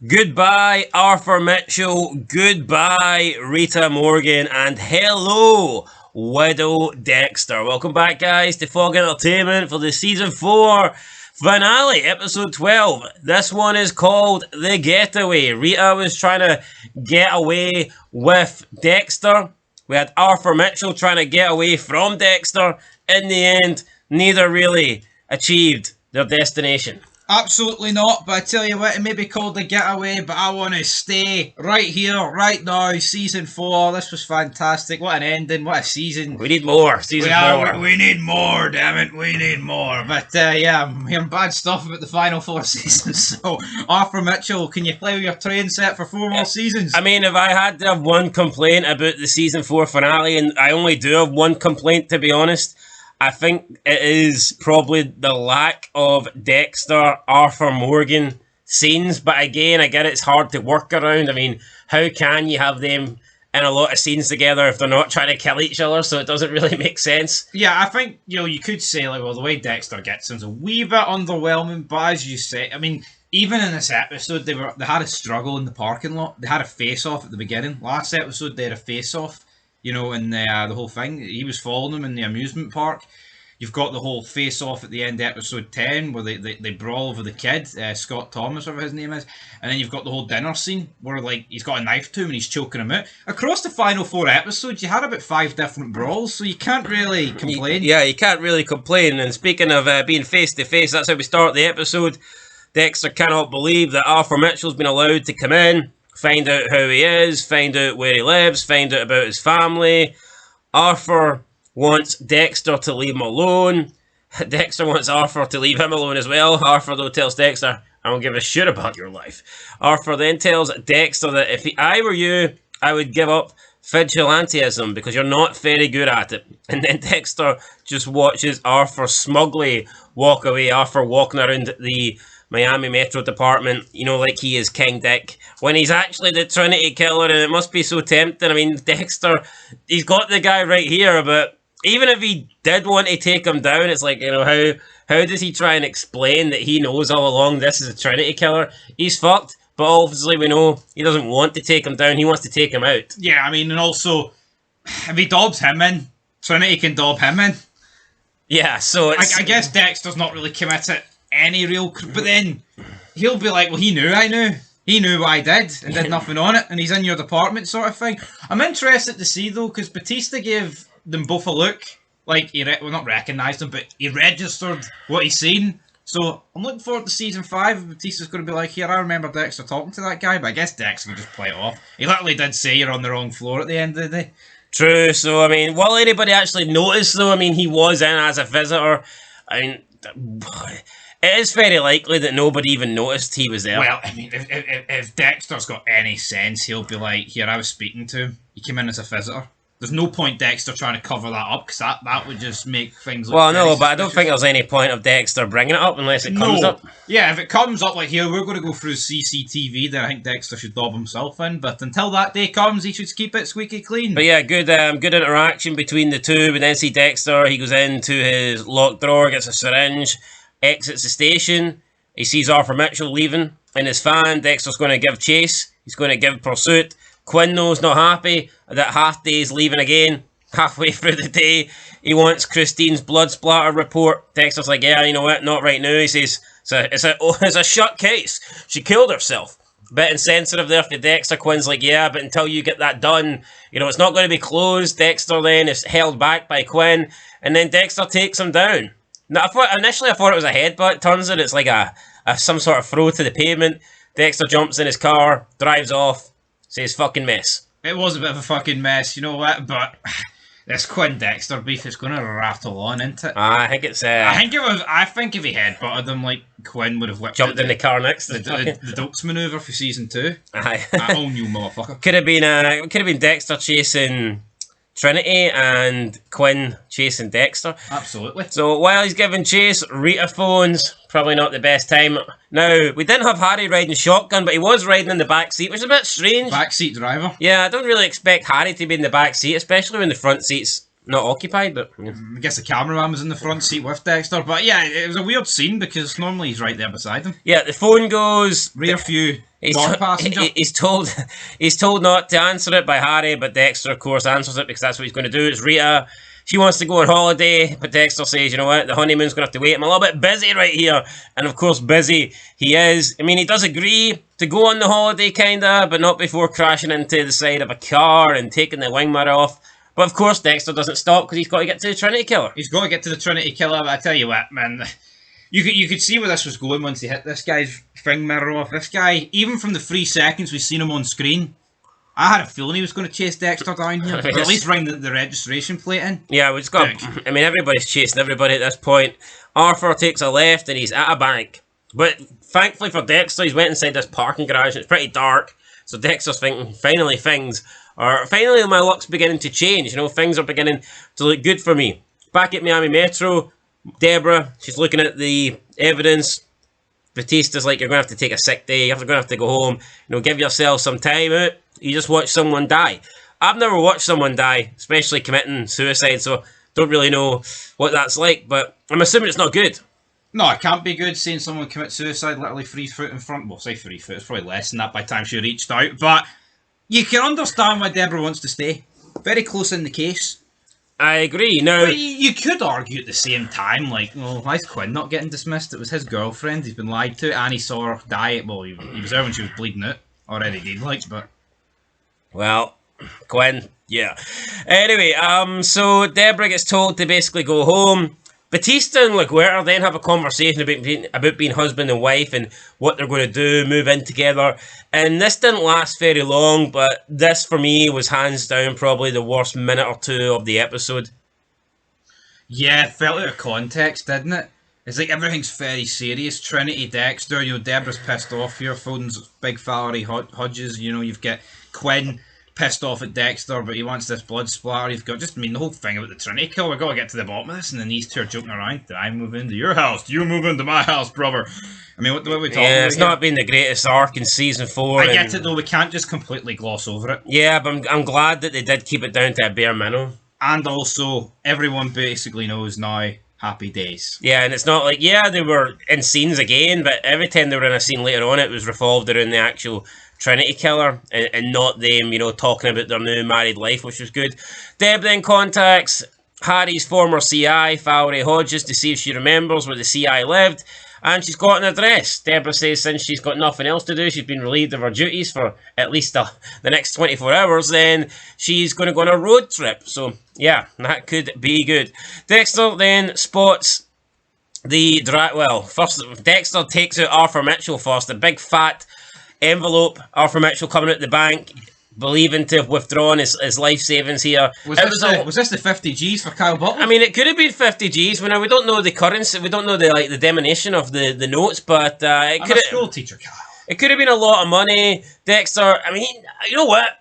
Goodbye, Arthur Mitchell. Goodbye, Rita Morgan. And hello, Widow Dexter. Welcome back, guys, to Fog Entertainment for the Season 4 finale, Episode 12. This one is called The Getaway. Rita was trying to get away with Dexter. We had Arthur Mitchell trying to get away from Dexter. In the end, neither really achieved their destination. Absolutely not, but I tell you what, it may be called The Getaway, but I want to stay right here, right now, Season 4. This was fantastic. What an ending, what a season. We need more, Season 4. We need more, damn it, we need more. But yeah, I'm hearing bad stuff about the final 4 seasons, so Arthur Mitchell, can you play with your train set for 4 more seasons? I mean, if I had to have one complaint about the Season 4 finale, and I only do have one complaint, to be honest, I think it is probably the lack of Dexter, Arthur Morgan scenes. But again, I get it's hard to work around. I mean, how can you have them in a lot of scenes together if they're not trying to kill each other? So it doesn't really make sense. Yeah, I think, you could say, like, well, the way Dexter gets him's a wee bit underwhelming. But as you say, I mean, even in this episode, they had a struggle in the parking lot. They had a face-off at the beginning. Last episode, they had a face-off. And the whole thing, he was following them in the amusement park. You've got the whole face-off at the end of episode 10, where they brawl over the kid, Scott Thomas, whatever his name is. And then you've got the whole dinner scene, where like he's got a knife to him and he's choking him out. Across the final 4 episodes, you had about 5 different brawls, so you can't really complain. You can't really complain. And speaking of being face-to-face, that's how we start the episode. Dexter cannot believe that Arthur Mitchell's been allowed to come in, find out who he is, find out where he lives, find out about his family. Arthur wants Dexter to leave him alone. Dexter wants Arthur to leave him alone as well. Arthur, though, tells Dexter, I don't give a shit about your life. Arthur then tells Dexter that if I were you, I would give up vigilantism because you're not very good at it. And then Dexter just watches Arthur smugly walk away. Arthur walking around the Miami Metro Department, like he is King Dick, when he's actually the Trinity killer, and it must be so tempting. I mean, Dexter, he's got the guy right here, but even if he did want to take him down, it's like, how does he try and explain that he knows all along this is a Trinity killer? He's fucked, but obviously we know he doesn't want to take him down, he wants to take him out. Yeah, I mean, and also, if he dobs him in, Trinity can dob him in. Yeah, so it's... I guess Dexter's not really committed any real, but then he'll be like, well, he knew what I did and did nothing on it, and he's in your department sort of thing. I'm interested to see though, because Batista gave them both a look, like he not recognised him, but he registered what he's seen. So I'm looking forward to season 5. Batista's going to be like, here, I remember Dexter talking to that guy, but I guess Dexter can just play it off. He literally did say you're on the wrong floor at the end of the day. True. So I mean, will anybody actually notice though? I mean, he was in as a visitor. I mean, it is very likely that nobody even noticed he was there. Well, I mean, if Dexter's got any sense, he'll be like, here, I was speaking to him. He came in as a visitor. There's no point Dexter trying to cover that up, because that would just make things look well, no, but I don't think there's any point of Dexter bringing it up unless it comes up. Yeah, if it comes up like, here, we're going to go through CCTV, then I think Dexter should dob himself in. But until that day comes, he should keep it squeaky clean. But yeah, good interaction between the two. We then see Dexter, he goes into his locked drawer, gets a syringe, exits the station. He sees Arthur Mitchell leaving in his van. Dexter's going to give chase. He's going to give pursuit. Quinn knows not happy that Half Day's leaving again. Halfway through the day, he wants Christine's blood splatter report. Dexter's like, yeah, you know what, not right now. He says, it's a shut case. She killed herself. A bit insensitive there for Dexter. Quinn's like, yeah, but until you get that done, it's not going to be closed. Dexter then is held back by Quinn, and then Dexter takes him down. Now, initially I thought it was a headbutt. Turns out it's like some sort of throw to the pavement. Dexter jumps in his car, drives off, says fucking mess. It was a bit of a fucking mess, you know what? But this Quinn Dexter beef is going to rattle on, isn't it? I think it's. I think if he headbutted him, like Quinn would have jumped in the car next. The Dukes maneuver for season 2. Aye, that whole new motherfucker. Could have been Dexter chasing Trinity and Quinn chasing Dexter. Absolutely. So while he's giving chase, Rita phones. Probably not the best time. Now, we didn't have Harry riding shotgun, but he was riding in the back seat, which is a bit strange. Backseat driver. Yeah, I don't really expect Harry to be in the back seat, especially when the front seat's not occupied. But I guess the cameraman was in the front seat with Dexter. But yeah, it was a weird scene because normally he's right there beside him. Yeah, the phone goes. Rear view He's told not to answer it by Harry, but Dexter, of course, answers it because that's what he's going to do. It's Rita. She wants to go on holiday, but Dexter says, you know what, the honeymoon's going to have to wait. I'm a little bit busy right here. And of course, busy he is. I mean, he does agree to go on the holiday, kinda, but not before crashing into the side of a car and taking the wing mirror off. But of course, Dexter doesn't stop because he's got to get to the Trinity Killer. He's got to get to the Trinity Killer, but I tell you what, man, you could see where this was going once he hit this guy's wing mirror off. This guy, even from the 3 seconds we've seen him on screen, I had a feeling he was going to chase Dexter down here. Or at least ring the registration plate in. Yeah, we just got... I mean, everybody's chasing everybody at this point. Arthur takes a left and he's at a bank. But thankfully for Dexter, he's went inside this parking garage and it's pretty dark. So Dexter's thinking, finally my luck's beginning to change. You know, things are beginning to look good for me. Back at Miami Metro, Deborah, she's looking at the evidence. Batista's like, you're going to have to take a sick day. You're going to have to go home. You know, give yourself some time out. You just watch someone die. I've never watched someone die, especially committing suicide, so don't really know what that's like, but I'm assuming it's not good. No, it can't be good seeing someone commit suicide literally 3 foot in front. Well, say 3 foot, it's probably less than that by the time she reached out, but you can understand why Deborah wants to stay. Very close in the case. I agree. Now, but you could argue at the same time, like, well, why is Quinn not getting dismissed? It was his girlfriend, he's been lied to, and he saw her die. Well, he was there when she was bleeding out. Already did, like, but... Well, Quinn, yeah. Anyway, so Deborah gets told to basically go home. Batista and LaGuerta then have a conversation about being husband and wife and what they're going to do, move in together. And this didn't last very long, but this, for me, was hands down probably the worst minute or 2 of the episode. Yeah, it felt out of context, didn't it? It's like everything's very serious. Trinity, Dexter, you know, Deborah's pissed off here, Foden's big Valerie Hodges, you know, you've got Quinn pissed off at Dexter, but he wants this blood splatter. You've got the whole thing about the Trinity Kill. We've got to get to the bottom of this, and then these two are joking around. Did I move into your house? Do you move into my house, brother? I mean, what are we talking about? Yeah, it's not been the greatest arc in season 4. I get it, though. We can't just completely gloss over it. Yeah, but I'm glad that they did keep it down to a bare minimum. And also, everyone basically knows now, happy days. Yeah, and it's not like, yeah, they were in scenes again, but every time they were in a scene later on, it was revolved around the actual Trinity Killer and not them, you know, talking about their new married life, which was good. Deb then contacts Harry's former CI, Valerie Hodges, to see if she remembers where the CI lived, and she's got an address. Deborah says since she's got nothing else to do, she's been relieved of her duties for at least the next 24 hours, then she's going to go on a road trip. So, yeah, that could be good. Dexter then spots first Dexter takes out Arthur Mitchell first, a big fat envelope. Arthur Mitchell coming out the bank, believing to have withdrawn his life savings here. Was this the 50 G's for Kyle Butler? I mean, it could have been 50 G's. We don't know the currency. We don't know the denomination of the notes, but it could have. School teacher, Kyle. It could have been a lot of money. Dexter. I mean, you know what?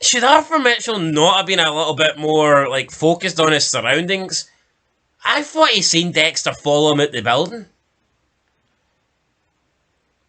Should Arthur Mitchell not have been a little bit more like focused on his surroundings? I thought he seen Dexter follow him out the building.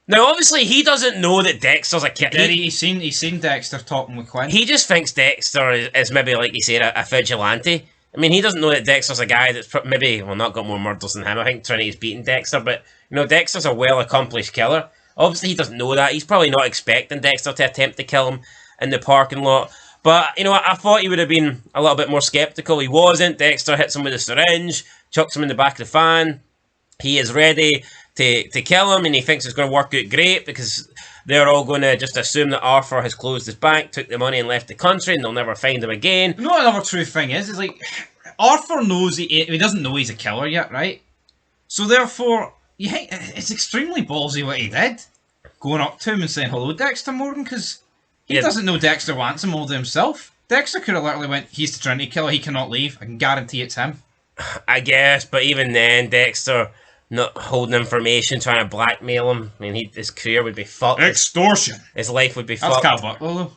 Now, obviously, he doesn't know that Dexter's a kid. He's seen Dexter talking with Quinn. He just thinks Dexter is maybe, like you said, a vigilante. I mean, he doesn't know that Dexter's a guy that's maybe, well, not got more murders than him. I think Trinity's beaten Dexter, but, you know, Dexter's a well-accomplished killer. Obviously, he doesn't know that. He's probably not expecting Dexter to attempt to kill him in the parking lot. But, you know, I thought he would have been a little bit more skeptical. He wasn't. Dexter hits him with a syringe, chucks him in the back of the van. He is ready to kill him, and he thinks it's going to work out great because they're all going to just assume that Arthur has closed his bank, took the money and left the country, and they'll never find him again. You know what another true thing is like, Arthur knows he doesn't know he's a killer yet, right? So therefore, it's extremely ballsy what he did, going up to him and saying, hello, Dexter Morgan, because he doesn't know Dexter wants him all to himself. Dexter could have literally went, he's the Trinity Killer, he cannot leave, I can guarantee it's him. I guess, but even then, Dexter not holding information, trying to blackmail him. I mean, his career would be fucked. Extortion. His life would be fucked. That's Kyle Butler, though.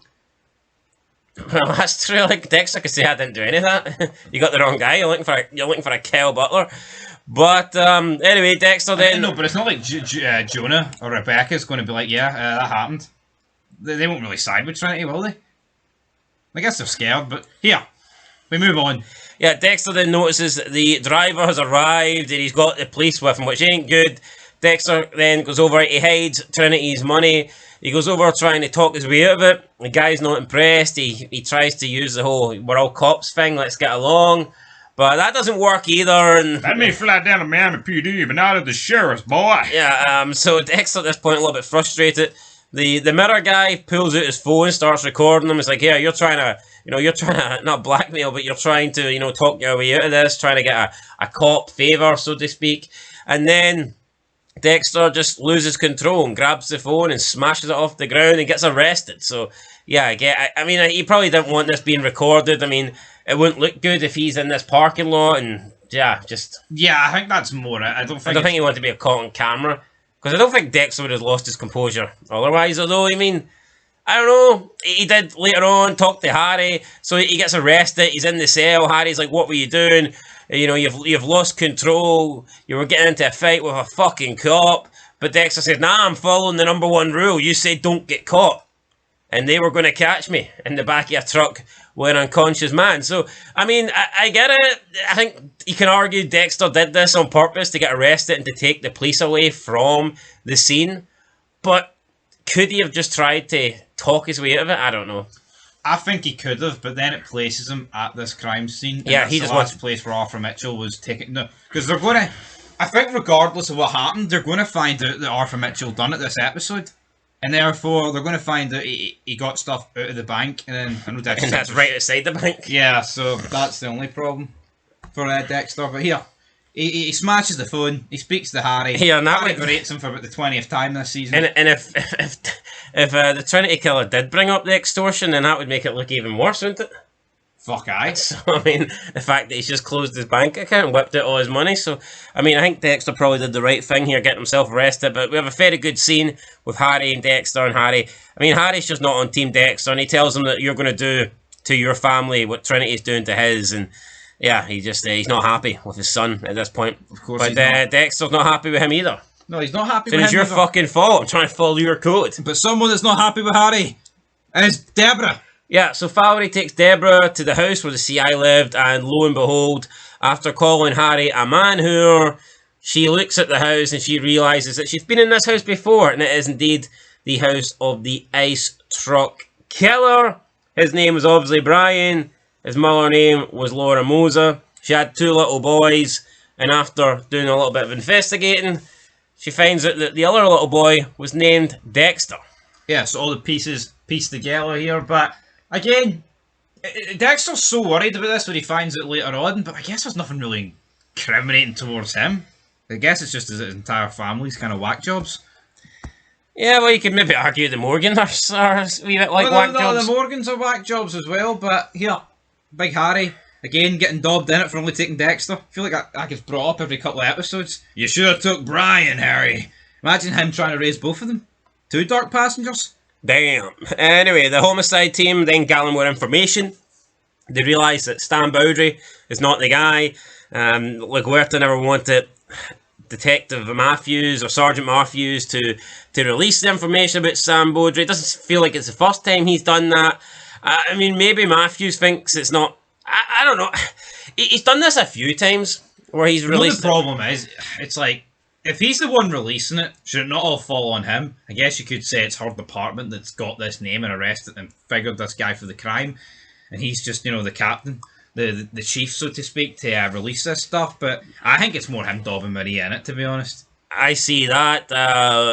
Well, that's true. Like Dexter could say, I didn't do any of that. You got the wrong guy. You're looking for a Kyle Butler. But anyway, Dexter then. No, but it's not like Jonah or Rebecca's going to be like, yeah, that happened. They won't really side with Trinity, will they? I guess they're scared, but here, we move on. Yeah, Dexter then notices the driver has arrived and he's got the police with him, which ain't good. Dexter then goes over, he hides Trinity's money. He goes over trying to talk his way out of it. The guy's not impressed. He tries to use the whole "we're all cops" thing, let's get along. But that doesn't work either. And Let me fly down to Miami PD, but not at the sheriff's, boy. yeah, so Dexter at this point a little bit frustrated. The mirror guy pulls out his phone, starts recording him. It's like, yeah, you're trying to not blackmail, but you're trying to, talk your way out of this, trying to get a cop favor, so to speak. And then Dexter just loses control and grabs the phone and smashes it off the ground and gets arrested. So, yeah, I mean, he probably didn't want this being recorded. I mean, it wouldn't look good if he's in this parking lot and, yeah, I think that's more it. I don't think he wanted to be caught on camera. Because I don't think Dexter would have lost his composure otherwise. Although, I mean, I don't know. He did later on talk to Harry. So he gets arrested. He's in the cell. Harry's like, what were you doing? You've lost control. You were getting into a fight with a fucking cop. But Dexter says, nah, I'm following the number one rule. You said don't get caught. And they were going to catch me in the back of a truck with an unconscious man. So, I mean, I get it. I think you can argue Dexter did this on purpose to get arrested and to take the police away from the scene. But could he have just tried to talk his way out of it? I don't know. I think he could have, but then it places him at this crime scene. Yeah, he just wants the place where Arthur Mitchell was taken. No, because they're going to. I think regardless of what happened, they're going to find out that Arthur Mitchell done it this episode. And therefore, they're going to find out he got stuff out of the bank, and then and that's right outside the bank. Yeah, so that's the only problem for Dexter. But here, he smashes the phone. He speaks to Harry. Here, and that Harry berates him for about the 20th time this season. And if the Trinity killer did bring up the extortion, then that would make it look even worse, wouldn't it? Fuck aye. So, I mean, the fact that he's just closed his bank account and whipped out all his money. So, I mean, I think Dexter probably did the right thing here, getting himself arrested. But we have a very good scene with Harry and Dexter and Harry. I mean, Harry's just not on Team Dexter, and he tells him that you're going to do to your family what Trinity's doing to his. And, yeah, he's not happy with his son at this point. Of course but Dexter's not happy with him either. No, he's not happy So with him it's your either. fucking fault. I'm trying to follow your code. But someone that's not happy with Harry is Deborah. Yeah, so Valerie takes Deborah to the house where the CI lived, and lo and behold, after calling Harry a man-whore, she looks at the house and she realises that she's been in this house before, and it is indeed the house of the ice truck killer. His name was obviously Brian. His mother name was Laura Moser. She had 2 little boys, and after doing a little bit of investigating, she finds out that the other little boy was named Dexter. Yeah, so all the pieces piece together here, but again, Dexter's so worried about this when he finds it later on, but I guess there's nothing really incriminating towards him. I guess it's just his entire family's kind of whack jobs. Yeah, well, you could maybe argue the Morgans are a wee bit like whack jobs. The Morgans are whack jobs as well, but here, Big Harry, again, getting dobbed in it for only taking Dexter. I feel like that gets brought up every couple of episodes. You should have took Brian, Harry. Imagine him trying to raise both of them. 2 dark passengers. Damn. Anyway, the homicide team then gather more information. They realise that Stan Bowdry is not the guy. LaGuerta never wanted Detective Matthews or Sergeant Matthews to release the information about Stan Bowdry. It doesn't feel like it's the first time he's done that. I mean, maybe Matthews thinks it's not... I don't know. He's done this a few times where he's released... The problem is, it's like, if he's the one releasing it, should it not all fall on him? I guess you could say it's her department that's got this name and arrested and figured this guy for the crime. And he's just, the captain, the chief, so to speak, to release this stuff. But I think it's more him dobbing Maria in it, to be honest. I see that.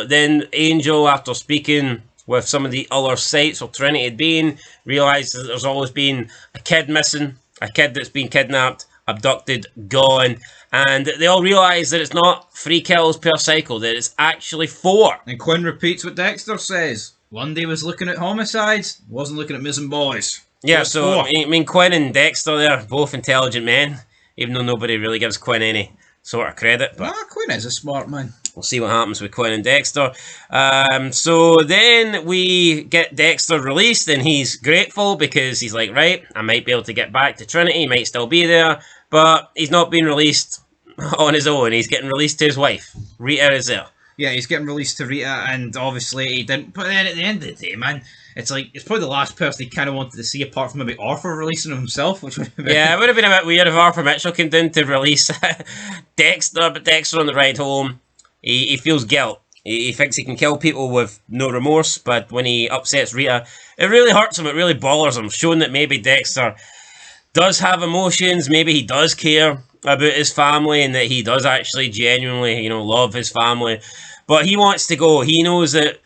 Then Angel, after speaking with some of the other sites where Trinity had been, realises that there's always been a kid missing, a kid that's been kidnapped, abducted, gone. And they all realise that it's not 3 kills per cycle, that it's actually 4. And Quinn repeats what Dexter says. Lundy was looking at homicides, wasn't looking at missing boys. Yeah, so, I mean, Quinn and Dexter, they're both intelligent men, even though nobody really gives Quinn any sort of credit. But Quinn is a smart man. We'll see what happens with Quinn and Dexter. So then we get Dexter released, and he's grateful because he's like, right, I might be able to get back to Trinity, he might still be there. But he's not being released on his own. He's getting released to his wife. Rita is there. Yeah, he's getting released to Rita, and obviously he didn't. But then at the end of the day, man, it's like it's probably the last person he kind of wanted to see, apart from maybe Arthur releasing himself, which would have been... Yeah, it would have been a bit weird if Arthur Mitchell came down to release Dexter, but Dexter on the ride home He feels guilt. He thinks he can kill people with no remorse, but when he upsets Rita, it really hurts him, it really bothers him, showing that maybe Dexter does have emotions, maybe he does care about his family, and that he does actually genuinely, love his family. But he wants to go. He knows that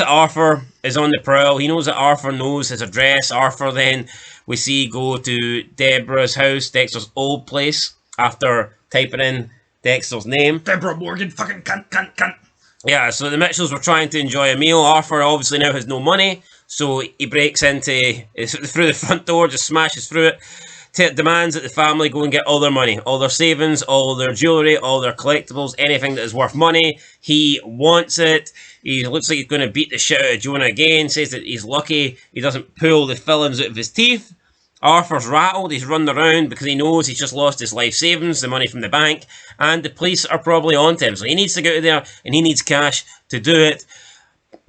Arthur is on the prowl. He knows that Arthur knows his address. Arthur then, we see, go to Deborah's house, Dexter's old place, after typing in Dexter's name. Deborah Morgan, fucking cunt. Yeah, so the Mitchells were trying to enjoy a meal. Arthur obviously now has no money, so he breaks through the front door, just smashes through it, demands that the family go and get all their money, all their savings, all their jewellery, all their collectibles, anything that is worth money. He wants it. He looks like he's going to beat the shit out of Jonah again, says that he's lucky he doesn't pull the fillings out of his teeth. Arthur's rattled, he's running around because he knows he's just lost his life savings, the money from the bank, and the police are probably on to him, so he needs to get out of there, and he needs cash to do it.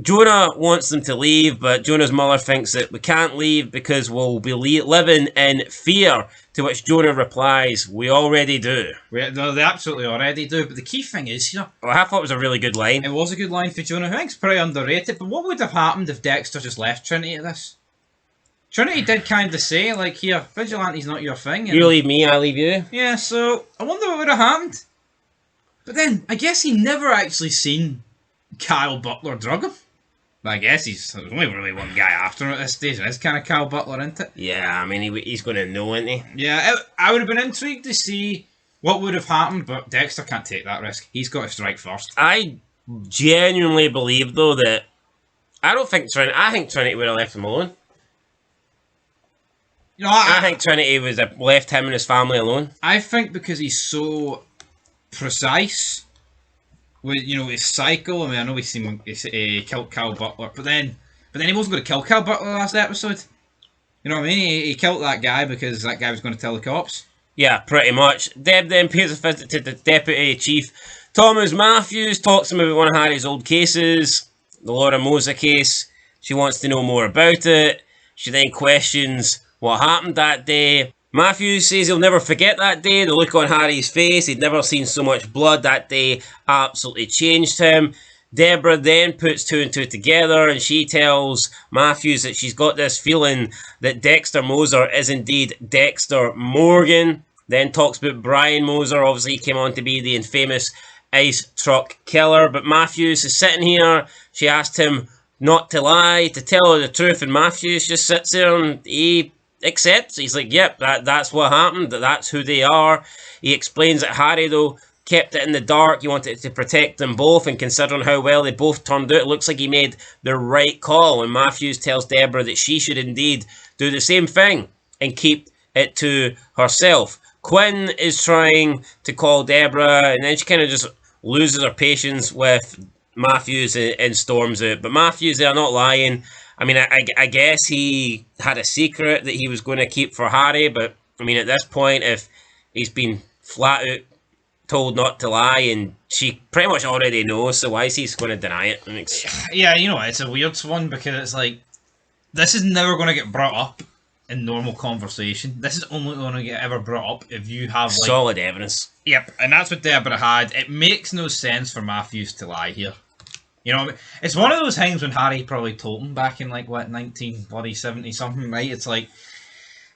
Jonah wants them to leave, but Jonah's mother thinks that we can't leave because we'll be living in fear, to which Jonah replies, we already do. They absolutely already do, but the key thing is, Well, I thought it was a really good line. It was a good line for Jonah, I think it's pretty underrated, but what would have happened if Dexter just left Trinity at this? Trinity did kind of say, like, here, vigilante's not your thing. You leave me, I leave you. Yeah, so I wonder what would have happened. But then, I guess he never actually seen Kyle Butler drug him. But I guess there's only really one guy after him at this stage, and it's kind of Kyle Butler, isn't it? Yeah, I mean, he's going to know, isn't he? Yeah, I would have been intrigued to see what would have happened, but Dexter can't take that risk. He's got to strike first. I genuinely believe, though, that I think Trinity would have left him alone. I think Trinity would have left him and his family alone. I think because he's so precise with his cycle. I mean, I know we've seen him kill Kyle Butler, but then he wasn't going to kill Kyle Butler last episode. You know what I mean? He killed that guy because that guy was going to tell the cops. Yeah, pretty much. Deb then pays a visit to the Deputy Chief Thomas Matthews, talks to him about one of Harry's old cases, the Laura Moser case. She wants to know more about it. She then questions what happened that day. Matthews says he'll never forget that day. The look on Harry's face, he'd never seen so much blood that day, absolutely changed him. Deborah then puts two and two together, and she tells Matthews that she's got this feeling that Dexter Moser is indeed Dexter Morgan. Then talks about Brian Moser. Obviously, he came on to be the infamous ice truck killer. But Matthews is sitting here. She asked him not to lie, to tell her the truth, and Matthews just sits there and he accepts. He's like, yep, that's what happened, that's who they are. He explains that Harry, though, kept it in the dark. He wanted to protect them both, and considering how well they both turned out, it looks like he made the right call. And Matthews tells Deborah that she should indeed do the same thing and keep it to herself. Quinn is trying to call Deborah, and then she kind of just loses her patience with Matthews and storms out. But Matthews, they're not lying. I mean, I guess he had a secret that he was going to keep for Harry, but I mean, at this point, if he's been flat out told not to lie, and she pretty much already knows, so why is he going to deny it? Yeah, it's a weird one because it's like, this is never going to get brought up in normal conversation. This is only going to get ever brought up if you have solid evidence. Yep, and that's what Deborah had. It makes no sense for Matthews to lie here. It's one of those things when Harry probably told him back in 1970 something, right? It's like,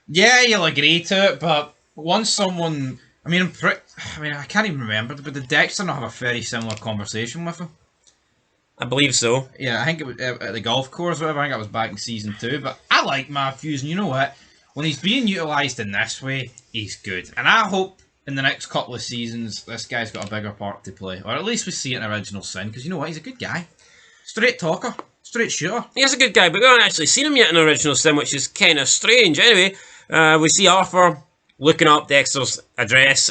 yeah, you'll agree to it, but once someone, I can't even remember, but did Dexter not have a very similar conversation with him? I believe so. Yeah, I think it was at the golf course or whatever. I think that was back in season 2. But I like Matthews, and you know what? When he's being utilised in this way, he's good. And I hope in the next couple of seasons, this guy's got a bigger part to play. Or at least we see it in Original Sin, because you know what? He's a good guy. Straight talker. Straight shooter. He is a good guy, but we haven't actually seen him yet in Original Sin, which is kind of strange. Anyway, we see Arthur looking up Dexter's address.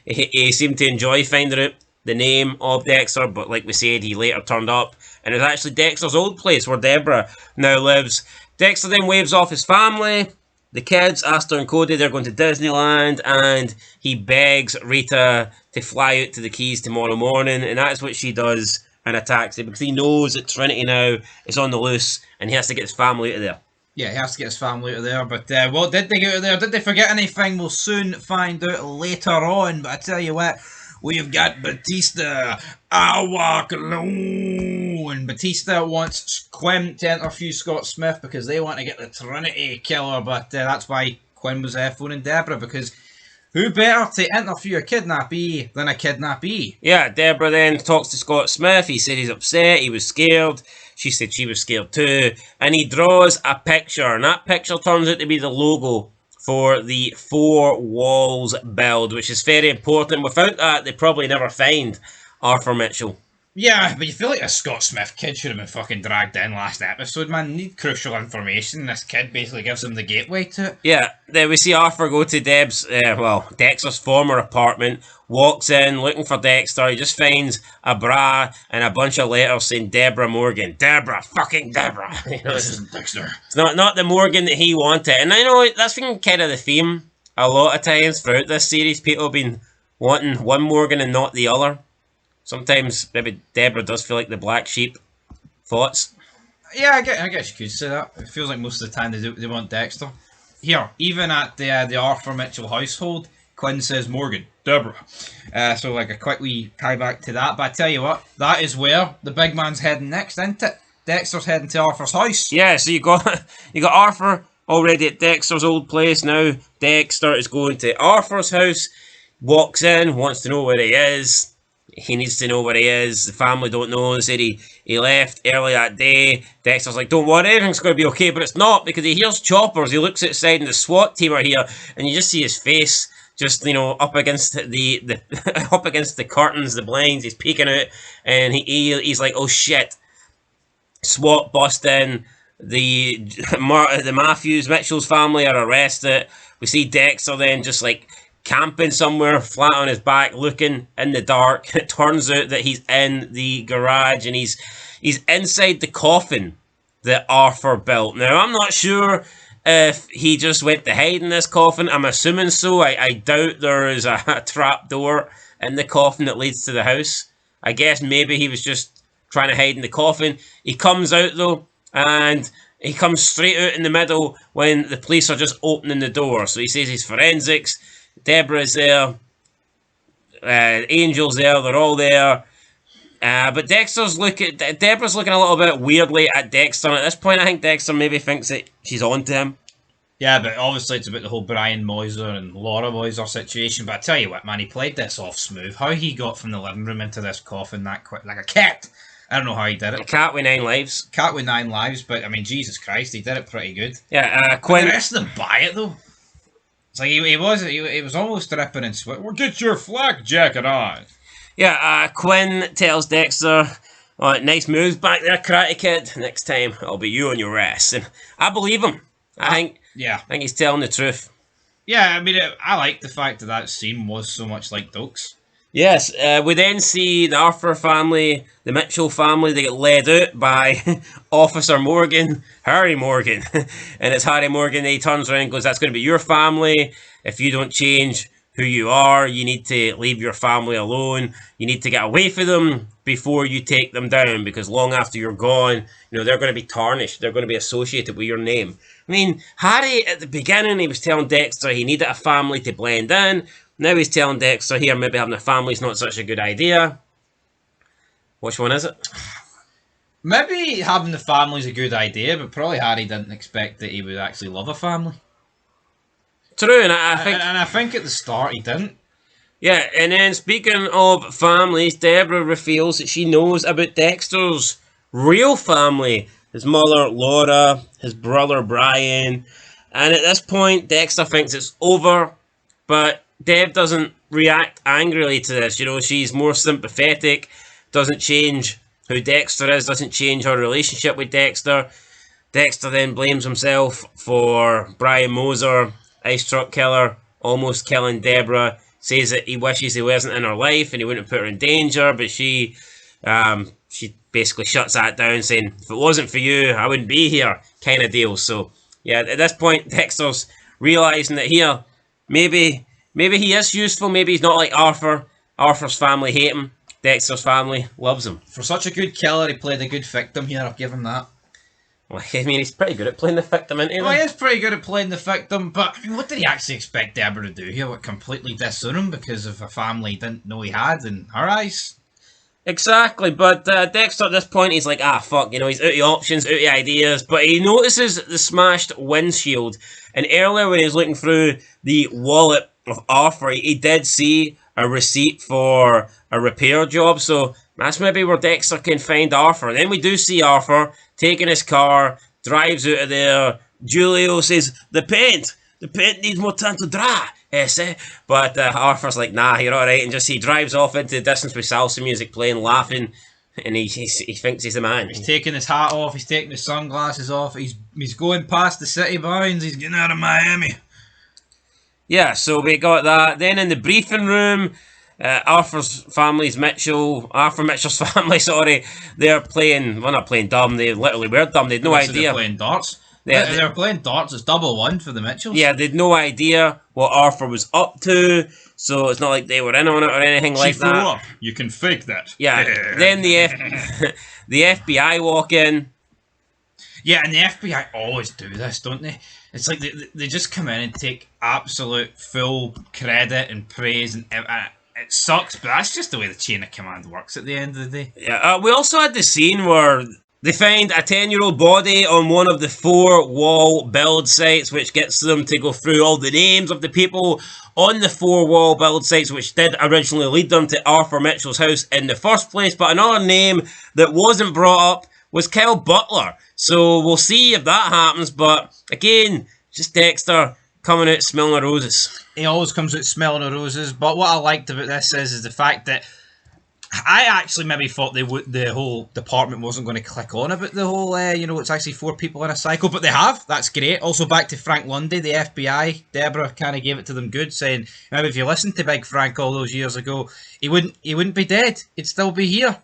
He seemed to enjoy finding out the name of Dexter, but like we said, he later turned up, and it was actually Dexter's old place where Deborah now lives. Dexter then waves off his family. The kids, Astor and Cody, they're going to Disneyland, and he begs Rita to fly out to the Keys tomorrow morning, and that's what she does in a taxi, because he knows that Trinity now is on the loose, and he has to get his family out of there. Yeah, he has to get his family out of there, but what did they get out of there? Did they forget anything? We'll soon find out later on, but I tell you what, we've got Batista. I'll walk alone. Batista wants Quinn to interview Scott Smith because they want to get the Trinity killer, but that's why Quinn was phoning Deborah, because who better to interview a kidnappee than a kidnappee? Yeah, Deborah then talks to Scott Smith. He said he's upset, he was scared. She said she was scared too. And he draws a picture, and that picture turns out to be the logo for the Four Walls build, which is very important. Without that, they probably never find Arthur Mitchell. Yeah, but you feel like a Scott Smith kid should have been fucking dragged in last episode, man. Need crucial information. This kid basically gives him the gateway to it. Yeah, then we see Arthur go to Dexter's former apartment, walks in looking for Dexter. He just finds a bra and a bunch of letters saying Deborah Morgan. Deborah, fucking Deborah. You know, This isn't Dexter. it's not the Morgan that he wanted. And I know that's been kind of the theme a lot of times throughout this series. People have been wanting one Morgan and not the other. Sometimes maybe Deborah does feel like the black sheep. Thoughts? Yeah, I guess you could say that. It feels like most of the time they want Dexter. Here, even at the Arthur Mitchell household, Quinn says Morgan, Deborah. So like a quick wee tie back to that. But I tell you what, that is where the big man's heading next, isn't it? Dexter's heading to Arthur's house. Yeah, so you got Arthur already at Dexter's old place now. Dexter is going to Arthur's house, walks in, wants to know where he is. He needs to know where he is. The family don't know. He said he left early that day. Dexter's like, don't worry, everything's going to be okay. But it's not, because he hears choppers. He looks outside and the SWAT team are here. And you just see his face just, up against the up against the curtains, the blinds. He's peeking out. And he's like, oh shit. SWAT bust in. The Matthews, Mitchell's family are arrested. We see Dexter then just like camping somewhere flat on his back, looking in the dark. It turns out that he's in the garage and he's inside the coffin that Arthur built. Now, I'm not sure if he just went to hide in this coffin. I'm assuming so. I doubt there is a trap door in the coffin that leads to the house. I guess maybe he was just trying to hide in the coffin. He comes out though, and he comes straight out in the middle when the police are just opening the door. So he says he's forensics. Deborah's there, Angel's there, they're all there. But Deborah's looking a little bit weirdly at Dexter. And at this point, I think Dexter maybe thinks that she's on to him. Yeah, but obviously it's about the whole Brian Moiser and Laura Moiser situation. But I tell you what, man, he played this off smooth. How he got from the living room into this coffin that quick, like a cat. I don't know how he did it. A cat with 9 lives. Cat with 9 lives, but I mean, Jesus Christ, he did it pretty good. Yeah, But Quinn. the rest of them buy it though. It's like he was almost dripping in sweat. Well, get your flak jacket on. Yeah, Quinn tells Dexter, nice moves back there, Karate Kid. Next time, I'll be you on your ass. And I believe him. I think he's telling the truth. Yeah, I mean, I like the fact that scene was so much like Doak's. Yes, we then see the Arthur family, the Mitchell family, they get led out by Officer Morgan, Harry Morgan. And it's Harry Morgan, he turns around and goes, that's going to be your family. If you don't change who you are, you need to leave your family alone. You need to get away from them before you take them down, because long after you're gone, they're going to be tarnished. They're going to be associated with your name. I mean, Harry, at the beginning, he was telling Dexter he needed a family to blend in. Now he's telling Dexter here maybe having a family is not such a good idea. Which one is it? Maybe having the family's a good idea, but probably Harry didn't expect that he would actually love a family. True, and I think at the start he didn't. Yeah, and then speaking of families, Deborah reveals that she knows about Dexter's real family. His mother, Laura, his brother, Brian. And at this point, Dexter thinks it's over, but Deb doesn't react angrily to this. She's more sympathetic, doesn't change who Dexter is, doesn't change her relationship with Dexter. Dexter then blames himself for Brian Moser, Ice Truck Killer, almost killing Deborah. Says that he wishes he wasn't in her life and he wouldn't put her in danger, but she basically shuts that down, saying, if it wasn't for you, I wouldn't be here, kind of deal. So, yeah, at this point, Dexter's realising that here, maybe he is useful, maybe he's not like Arthur. Arthur's family hate him, Dexter's family loves him. For such a good killer, he played a good victim here, I'll give him that. Like, I mean, he's pretty good at playing the victim, isn't he? Well, he is pretty good at playing the victim, but I mean, what did he actually expect Deborah to do here? What, completely disown him because of a family he didn't know he had in her eyes? Exactly, but Dexter at this point, he's like, fuck, you know, he's out of options, out of ideas, but he notices the smashed windshield, and earlier when he was looking through the wallet of Arthur, he did see a receipt for a repair job, so that's maybe where Dexter can find Arthur. And then we do see Arthur taking his car, drives out of there. Julio says, the paint needs more time to dry. Yes, eh? But Arthur's like, nah, you're alright, and just he drives off into the distance with salsa music playing, laughing, and he thinks he's the man. He's taking his hat off, he's taking his sunglasses off, he's going past the city bounds, he's getting out of Miami. Yeah, so we got that. Then in the briefing room, Arthur Mitchell's family, sorry, they're playing, well, not playing dumb, they literally were dumb, they had no idea. They're playing darts. They were playing darts, it's 1-1 for the Mitchells. Yeah, they had no idea what Arthur was up to, so it's not like they were in on it or anything like that. Up. You can fake that. Yeah, then the FBI walk in. Yeah, and the FBI always do this, don't they? It's like they just come in and take absolute full credit and praise, and it sucks, but that's just the way the chain of command works at the end of the day. Yeah, we also had the scene where they find a 10-year-old body on one of the 4 wall build sites, which gets them to go through all the names of the people on the 4 wall build sites, which did originally lead them to Arthur Mitchell's house in the first place. But another name that wasn't brought up was Kyle Butler. So we'll see if that happens. But again, just Dexter coming out smelling the roses. He always comes out smelling the roses. But what I liked about this is the fact that I actually maybe thought the whole department wasn't going to click on about the whole, it's actually 4 people in a cycle, but they have. That's great. Also, back to Frank Lundy, the FBI. Deborah kind of gave it to them good, saying maybe if you listened to Big Frank all those years ago, he wouldn't be dead. He'd still be here.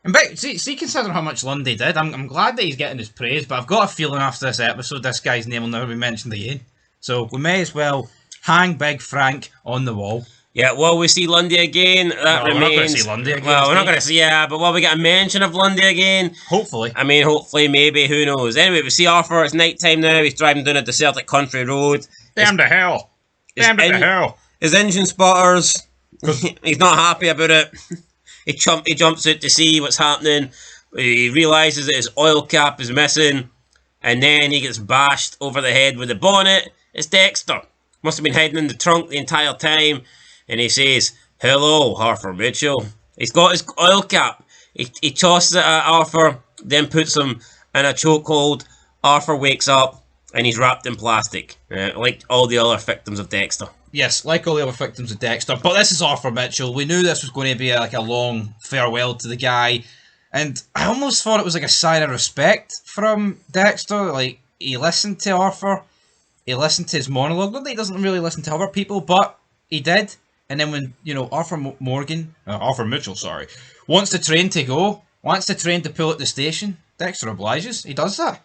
And see, considering how much Lundy did, I'm glad that he's getting his praise, but I've got a feeling after this episode, this guy's name will never be mentioned again. So we may as well hang Big Frank on the wall. Yeah, will we see Lundy again? That remains. We're not going to see Lundy again. Well, we're not going to see, but will we get a mention of Lundy again? Hopefully. I mean, hopefully, maybe, who knows. Anyway, we see Arthur, it's night time now, he's driving down a deserted country road. Damn to hell. Damn to hell. His engine spotters, he's not happy about it. He jumps out to see what's happening. He realises that his oil cap is missing, and then he gets bashed over the head with the bonnet. It's Dexter. Must have been hiding in the trunk the entire time. And he says, hello, Arthur Mitchell. He's got his oil cap. He tosses it at Arthur, then puts him in a chokehold. Arthur wakes up, and he's wrapped in plastic, like all the other victims of Dexter. Yes, like all the other victims of Dexter. But this is Arthur Mitchell. We knew this was going to be a long farewell to the guy. And I almost thought it was like a sign of respect from Dexter. Like, he listened to Arthur. He listened to his monologue. Not that he doesn't really listen to other people, but he did. And then when, Arthur Mitchell, wants the train to go, wants the train to pull at the station, Dexter obliges. He does that.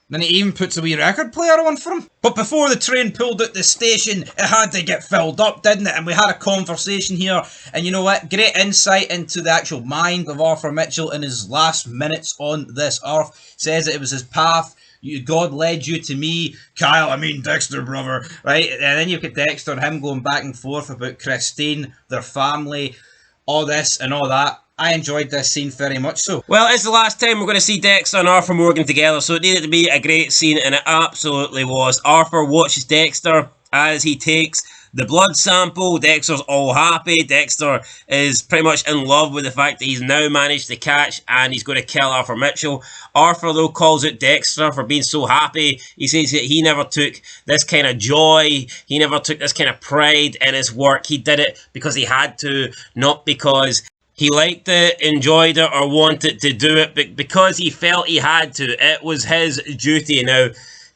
Then he even puts a wee record player on for him. But before the train pulled at the station, it had to get filled up, didn't it? And we had a conversation here. And you know what? Great insight into the actual mind of Arthur Mitchell in his last minutes on this earth. Says that it was his path. God led you to me, Kyle, Dexter, brother, right? And then you've got Dexter and him going back and forth about Christine, their family, all this and all that. I enjoyed this scene very much so. Well, it's the last time we're going to see Dexter and Arthur Morgan together, so it needed to be a great scene, and it absolutely was. Arthur watches Dexter as he takes the blood sample. Dexter's all happy. Dexter is pretty much in love with the fact that he's now managed to catch and he's going to kill Arthur Mitchell. Arthur, though, calls out Dexter for being so happy. He says that he never took this kind of joy. He never took this kind of pride in his work. He did it because he had to, not because he liked it, enjoyed it, or wanted to do it, but because he felt he had to. It was his duty. Now,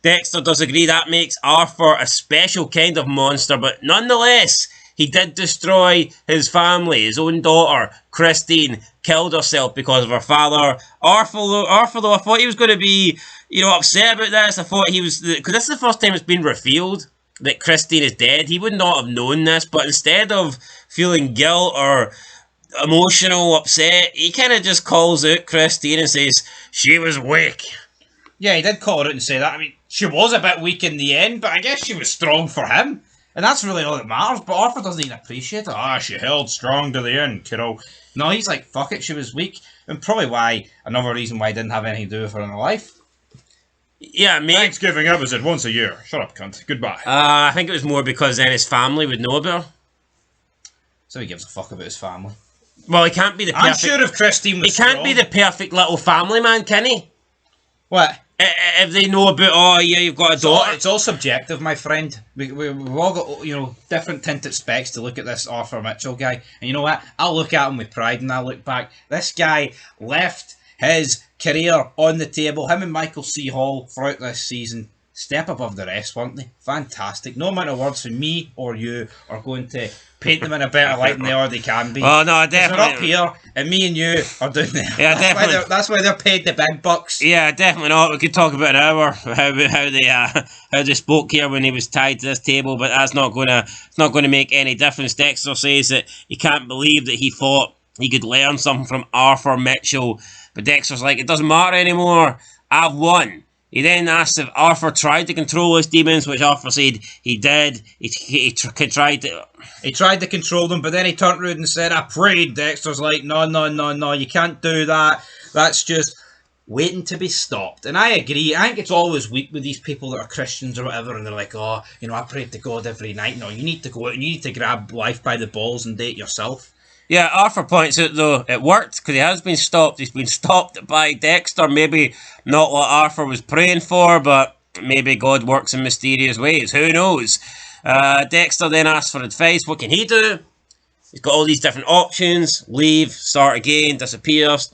Dexter does agree that makes Arthur a special kind of monster, but nonetheless, he did destroy his family. His own daughter, Christine, killed herself because of her father. Arthur, though, I thought he was going to be, upset about this. I thought he was, because this is the first time it's been revealed that Christine is dead. He would not have known this, but instead of feeling guilt or emotional upset, he kind of just calls out Christine and says, she was weak. Yeah, he did call her out and say that. I mean, she was a bit weak in the end, but I guess she was strong for him. And that's really all that matters, but Arthur doesn't even appreciate it. Ah, she held strong to the end, kiddo. No, he's like, fuck it, she was weak. And probably another reason why he didn't have anything to do with her in her life. Yeah, mate. Thanksgiving episode once a year. Shut up, cunt. Goodbye. I think it was more because then his family would know about her. So he gives a fuck about his family. Well, he can't be the perfect... I'm sure if Christine was He can't be the perfect little family man, can he? What? If they know about, oh yeah, you've got a daughter. It's all subjective, my friend. We've all got, different tinted specs to look at this Arthur Mitchell guy. And you know what? I'll look at him with pride and I'll look back. This guy left his career on the table. Him and Michael C. Hall throughout this season, step above the rest, weren't they? Fantastic. No amount of words from me or you are going to paint them in a better light than they already can be. Oh no, definitely. They're up here, and me and you are down there. Yeah, definitely. That's why they're paid the big bucks. Yeah, definitely not. We could talk about an hour how they spoke here when he was tied to this table, but that's not gonna make any difference. Dexter says that he can't believe that he thought he could learn something from Arthur Mitchell, but Dexter's like, it doesn't matter anymore. I've won. He then asked if Arthur tried to control his demons, which Arthur said he did. He tried to control them, but then he turned around and said, I prayed. Dexter's like, no, you can't do that. That's just waiting to be stopped. And I agree. I think it's always weak with these people that are Christians or whatever, and they're like, I prayed to God every night. No, you need to go out and you need to grab life by the balls and date yourself. Yeah, Arthur points out, though, it worked because he has been stopped. He's been stopped by Dexter. Maybe not what Arthur was praying for, but maybe God works in mysterious ways. Who knows? Dexter then asks for advice. What can he do? He's got all these different options. Leave, start again, disappears.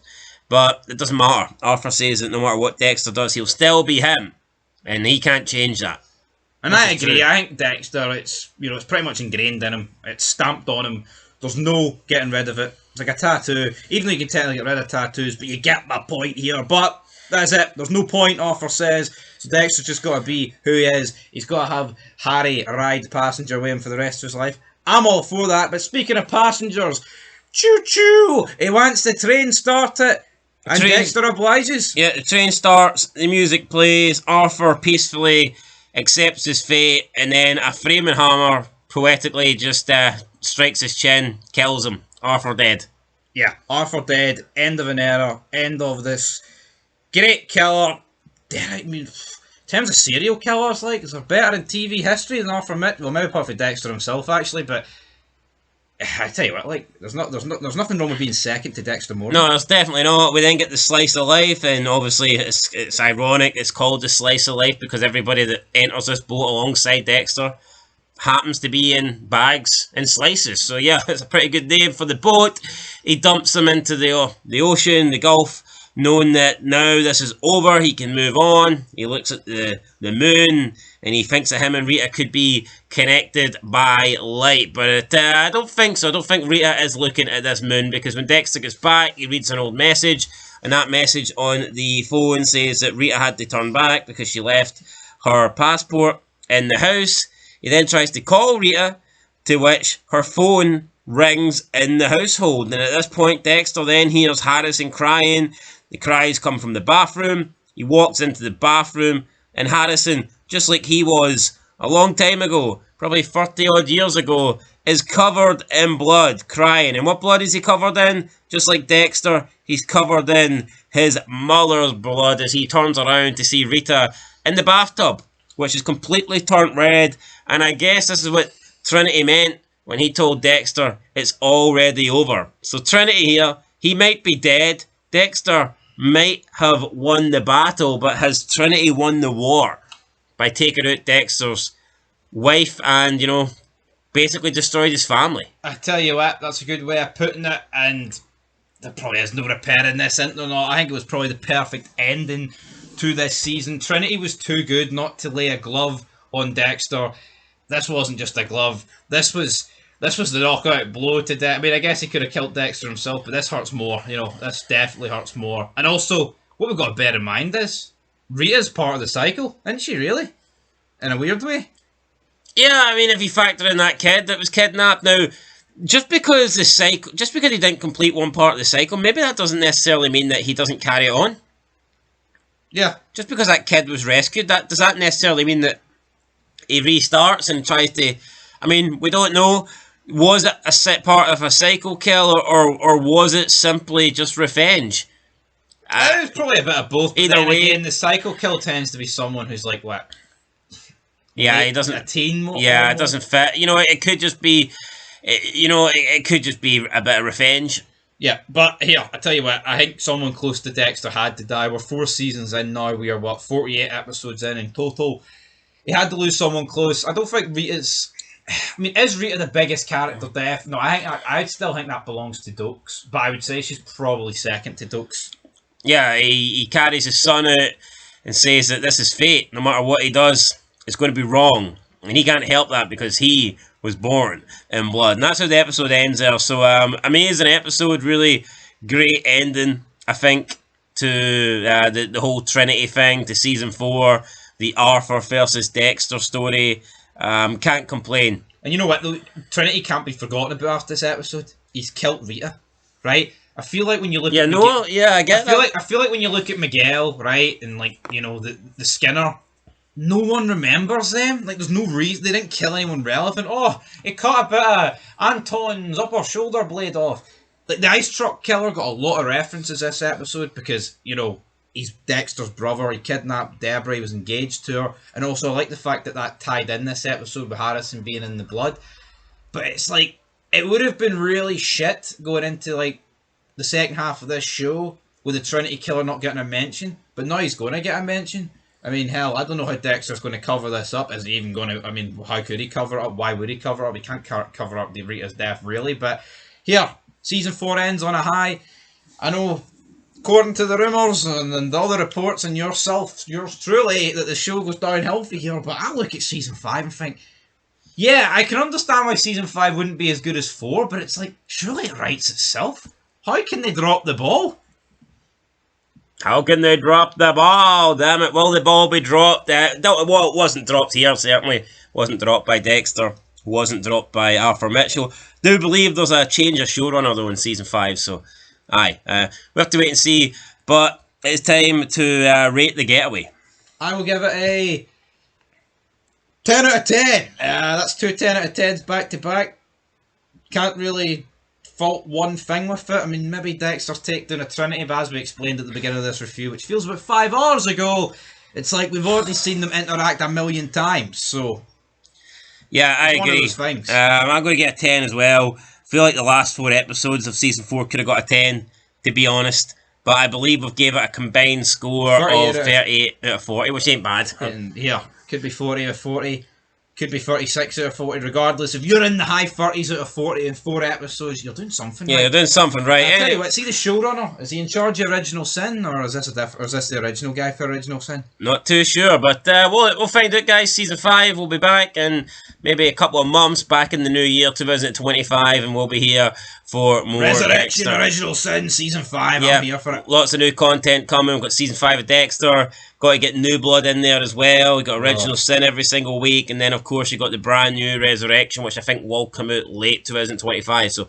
But it doesn't matter. Arthur says that no matter what Dexter does, he'll still be him. And he can't change that. And I agree. I think Dexter, it's pretty much ingrained in him. It's stamped on him. There's no getting rid of it. It's like a tattoo. Even though you can technically get rid of tattoos, but you get my point here. But that's it. There's no point, Arthur says. So Dexter's just got to be who he is. He's got to have Harry ride passenger with him for the rest of his life. I'm all for that. But speaking of passengers, choo-choo! He wants the train started. And Dexter obliges. Yeah, the train starts, the music plays, Arthur peacefully accepts his fate, and then a framing hammer poetically just strikes his chin, kills him. Arthur dead. Yeah, Arthur dead. End of an era. End of this great killer. I mean, in terms of serial killers, is there better in TV history than Arthur Mitchell? Well, maybe apart from Dexter himself, actually, but I tell you what, there's nothing wrong with being second to Dexter Morgan. No, there's definitely not. We then get the slice of life, and obviously it's ironic. It's called the slice of life because everybody that enters this boat alongside Dexter happens to be in bags and slices. So yeah, it's a pretty good name for the boat. He dumps them into the ocean, the Gulf, knowing that now this is over, he can move on. He looks at the moon, and he thinks that him and Rita could be connected by light. But I don't think so. I don't think Rita is looking at this moon, because when Dexter gets back, he reads an old message, and that message on the phone says that Rita had to turn back because she left her passport in the house. He then tries to call Rita, to which her phone rings in the household. And at this point, Dexter then hears Harrison crying. The cries come from the bathroom. He walks into the bathroom, and Harrison, just like he was a long time ago, probably 30 odd years ago, is covered in blood, crying. And what blood is he covered in? Just like Dexter, he's covered in his mother's blood as he turns around to see Rita in the bathtub, which is completely turned red. And I guess this is what Trinity meant when he told Dexter it's already over. So Trinity here, he might be dead. Dexter might have won the battle, but has Trinity won the war by taking out Dexter's wife and, basically destroyed his family? I tell you what, that's a good way of putting it, and there probably is no repairing this, isn't there? No, I think it was probably the perfect ending to this season. Trinity was too good not to lay a glove on Dexter. This wasn't just a glove. This was the knockout blow to Dexter. I mean, I guess he could have killed Dexter himself, but this hurts more. This definitely hurts more. And also, what we've got to bear in mind is Rita's part of the cycle, isn't she? Really, in a weird way. Yeah, I mean, if you factor in that kid that was kidnapped, now just because he didn't complete one part of the cycle, maybe that doesn't necessarily mean that he doesn't carry it on. Yeah. Just because that kid was rescued, does that necessarily mean that he restarts and tries to... I mean, we don't know. Was it a set part of a cycle kill, or was it simply just revenge? It's probably a bit of both. But Either then way... again, the cycle kill tends to be someone who's like, what? Yeah, he doesn't... A teen mode? Yeah, it doesn't fit. You know, it could just be... it could just be a bit of revenge. Yeah, but here, I tell you what, I think someone close to Dexter had to die. We're 4 seasons in now. We are, 48 episodes in total. He had to lose someone close. I don't think Rita's... I mean, is Rita the biggest character death? No, I still think that belongs to Dokes. But I would say she's probably second to Dokes. Yeah, he carries his son out and says that this is fate. No matter what he does, it's going to be wrong. And he can't help that because he was born in blood. And that's how the episode ends there. So, amazing episode. Really great ending, I think, to the whole Trinity thing, to season 4, the Arthur versus Dexter story. Can't complain. And you know what, though? Trinity can't be forgotten about after this episode. He's killed Rita, right? I feel like when you look at I get that. I feel like when you look at Miguel, right, and like, you know, the Skinner, no one remembers them. Like, there's no reason they didn't kill anyone relevant. Oh, he cut a bit of Anton's upper shoulder blade off. Like, the ice truck killer got a lot of references this episode because, you know, he's Dexter's brother. He kidnapped Deborah. He was engaged to her, and also I like the fact that tied in this episode with Harrison being in the blood. But it's like, it would have been really shit going into like the second half of this show with the Trinity killer not getting a mention, but now he's going to get a mention. I mean, hell, I don't know how Dexter's going to cover this up. Is he even going to... I mean, how could he cover it up? Why would he cover it up? He can't cover up the Rita's death, really. But here, season 4 ends on a high. I know, according to the rumours and the other reports and yours truly, that the show goes downhill for here. But I look at season 5 and think, yeah, I can understand why season 5 wouldn't be as good as 4, but it's like, surely it writes itself. How can they drop the ball? How can they drop the ball? Damn it, will the ball be dropped? Well, it wasn't dropped here, certainly. Wasn't dropped by Dexter. Wasn't dropped by Arthur Mitchell. Do believe there's a change of showrunner, though, in Season 5, so... Aye, we have to wait and see. But it's time to rate The Getaway. I will give it a 10 out of 10. That's 2 10 out of 10s back to back. Can't really fault one thing with it. I mean, maybe Dexter's take down a Trinity, but as we explained at the beginning of this review, which feels about 5 hours ago, it's like we've already seen them interact a million times, so... Yeah, I agree. One of those things. I'm going to get a 10 as well. Feel like the last 4 episodes of Season 4 could have got a 10, to be honest. But I believe we've gave it a combined score of 38 out of 40, which ain't bad. And yeah, could be 40 out of 40. Could be 36 out of 40, regardless. If you're in the high 30s out of 40 in 4 episodes, you're doing something Yeah, right. you're doing something right. I tell you what, see the showrunner? Is he in charge of Original Sin, or is this the original guy for Original Sin? Not too sure, but we'll find out, guys. Season 5 will be back in maybe a couple of months, back in the new year, 2025, and we'll be here for more Resurrection, Dexter. Original Sin, Season 5, Yeah, I'm here for it. lots of new content coming. We've got Season 5 of Dexter. Got to get New Blood in there as well. We've got Original Sin every single week. And then, of course, you've got the brand new Resurrection, which I think will come out late 2025. So,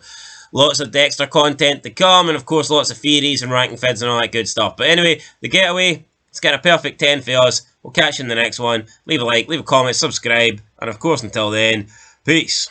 lots of Dexter content to come. And, of course, lots of theories and ranking fids and all that good stuff. But anyway, The Getaway, it's getting a perfect 10 for us. We'll catch you in the next one. Leave a like, leave a comment, subscribe. And, of course, until then, peace.